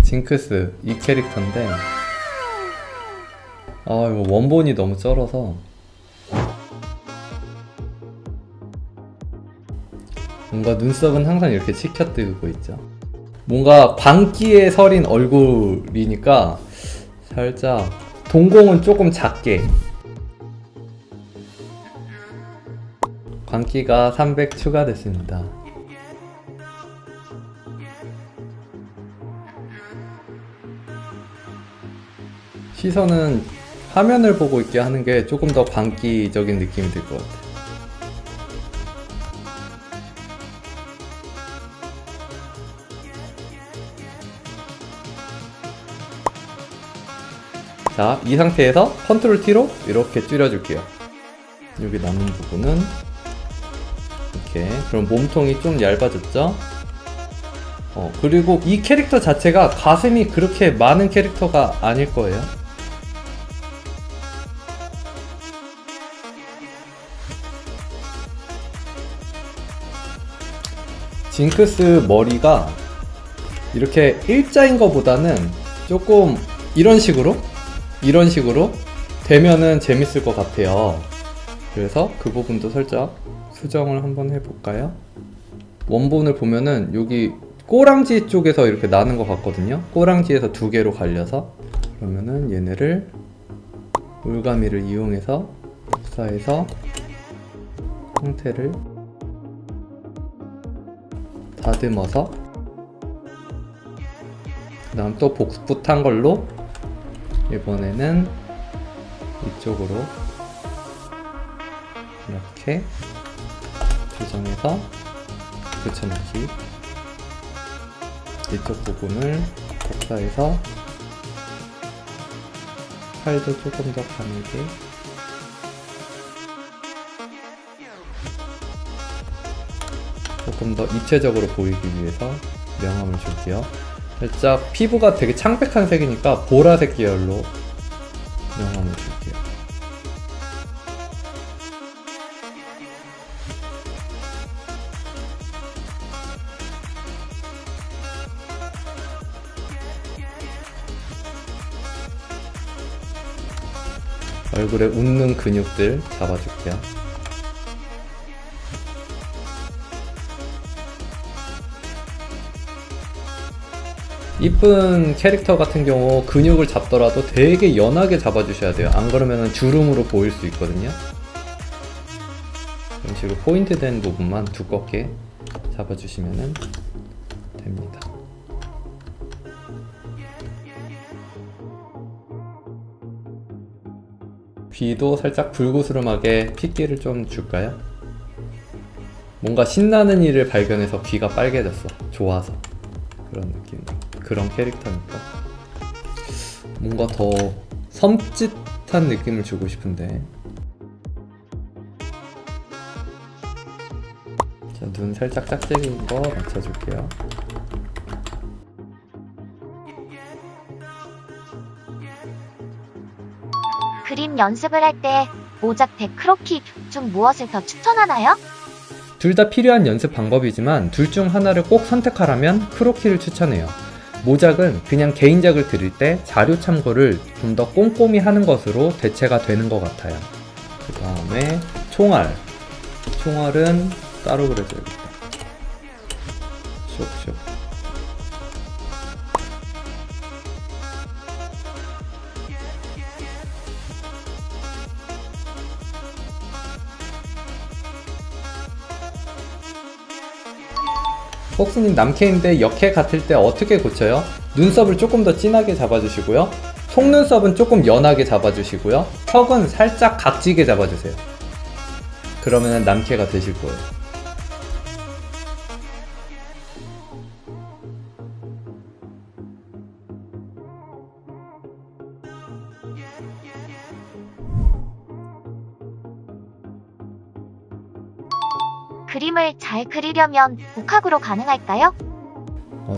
징크스 이 캐릭터인데 이거 원본이 너무 쩔어서 뭔가 눈썹은 항상 이렇게 치켜뜨고 있죠. 뭔가 광기에 서린 얼굴이니까 살짝 동공은 조금 작게, 광기가 300 추가됐습니다. 시선은 화면을 보고 있게 하는 게 조금 더 광기적인 느낌이 들 것 같아요. 자, 이 상태에서 컨트롤 T로 이렇게 줄여줄게요. 여기 남은 부분은 이렇게. 그럼 몸통이 좀 얇아졌죠? 그리고 이 캐릭터 자체가 가슴이 그렇게 많은 캐릭터가 아닐 거예요. 징크스 머리가 이렇게 일자인 것보다는 조금 이런 식으로 되면은 재밌을 것 같아요. 그래서 그 부분도 살짝 수정을 한번 해볼까요? 원본을 보면은 여기 꼬랑지 쪽에서 이렇게 나는 것 같거든요. 꼬랑지에서 두 개로 갈려서. 그러면은 얘네를 올가미를 이용해서 복사해서 형태를 다듬어서, 그 다음 또 복붙한 걸로 이번에는 이쪽으로 이렇게 조정해서 붙여넣기. 이쪽 부분을 복사해서 팔도 조금 더 가늘게, 조금 더 입체적으로 보이기 위해서 명암을 줄게요. 살짝 피부가 되게 창백한 색이니까 보라색 계열로 명암을 줄게요. 얼굴에 웃는 근육들 잡아줄게요. 이쁜 캐릭터 같은 경우 근육을 잡더라도 되게 연하게 잡아주셔야 돼요. 안 그러면 주름으로 보일 수 있거든요. 이런 식으로 포인트 된 부분만 두껍게 잡아주시면 됩니다. 귀도 살짝 불구스름하게 핏기를 좀 줄까요? 뭔가 신나는 일을 발견해서 귀가 빨개졌어. 좋아서. 그런 느낌. 그런 캐릭터니까 뭔가 더 섬찟한 느낌을 주고 싶은데. 자, 눈 살짝 짝짝이인 거 맞춰줄게요. 그림 연습을 할 때 모작 대 크로키 중 무엇을 더 추천하나요? 둘 다 필요한 연습 방법이지만 둘 중 하나를 꼭 선택하라면 크로키를 추천해요. 모작은 그냥 개인작을 그릴 때 자료 참고를 좀 더 꼼꼼히 하는 것으로 대체가 되는 것 같아요. 그 다음에 총알은 따로 그려줘야겠다. 쇽쇽. 폭스님 남캐인데 역캐 같을 때 어떻게 고쳐요? 눈썹을 조금 더 진하게 잡아주시고요. 속눈썹은 조금 연하게 잡아주시고요. 턱은 살짝 각지게 잡아주세요. 그러면 남캐가 되실 거예요. 그림을 잘 그리려면 독학으로 가능할까요?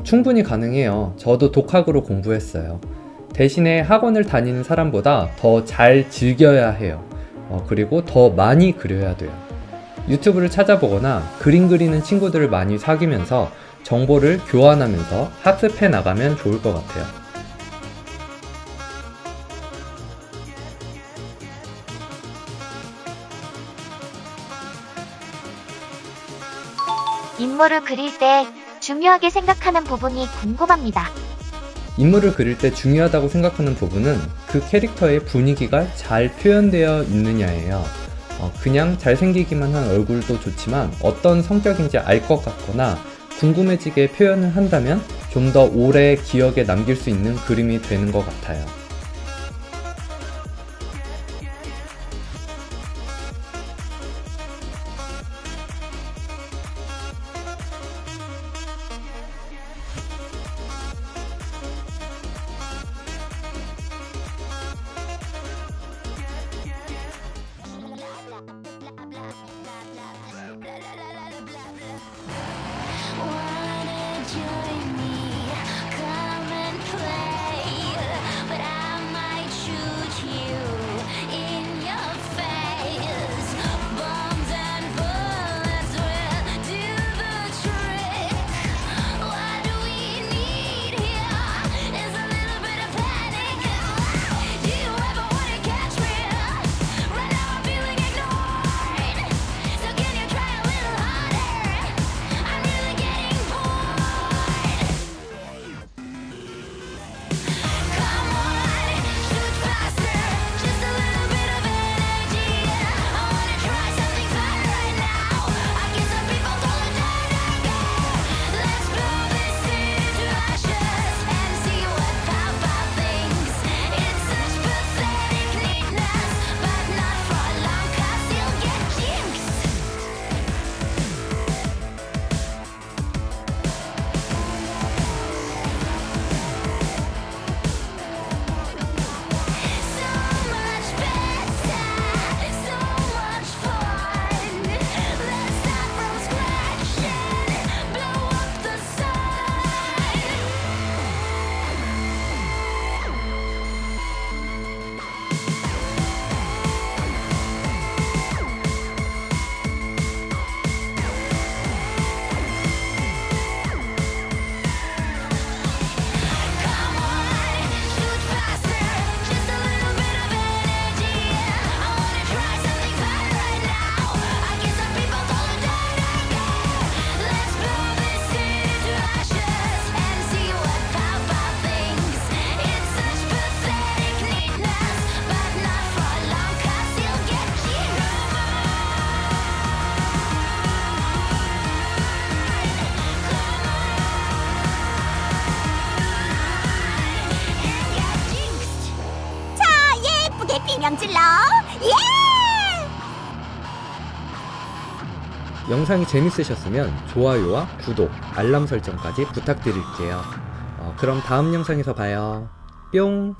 충분히 가능해요. 저도 독학으로 공부했어요. 대신에 학원을 다니는 사람보다 더 잘 즐겨야 해요. 그리고 더 많이 그려야 돼요. 유튜브를 찾아보거나 그림 그리는 친구들을 많이 사귀면서 정보를 교환하면서 학습해 나가면 좋을 것 같아요. 인물을 그릴 때 중요하게 생각하는 부분이 궁금합니다. 인물을 그릴 때 중요하다고 생각하는 부분은 그 캐릭터의 분위기가 잘 표현되어 있느냐예요. 그냥 잘생기기만 한 얼굴도 좋지만 어떤 성격인지 알 것 같거나 궁금해지게 표현을 한다면 좀 더 오래 기억에 남길 수 있는 그림이 되는 것 같아요. Wanna join me? Come and play, but I might shoot you in your face. Bombs and bullets will do the trick. What we need here is a little bit of panic. Do you ever wanna catch me? Right now I'm feeling ignored. So can you try a little harder? I'm really getting bored. Come on, shoot faster. Just a little bit of energy. I wanna try something fun right now. I guess some people call it dynamite. Let's blow this into ashes and see what Papa thinks. It's such pathetic neatness, but not for long 'cause you'll get jinxed. So much better, so much fun. Let's start from scratch and blow up the sun. Come on, shoot faster. Just a little bit of energy. I wanna try something fun right now. I guess some people call it dynamite. Let's blow this into ashes and see what Papa thinks. It's such pathetic neatness, but not for long 'cause you'll get jinxed. 자, 예쁘게 비명질러. 예! 영상이 재밌으셨으면 좋아요와 구독, 알람 설정까지 부탁드릴게요. 그럼 다음 영상에서 봐요. 뿅!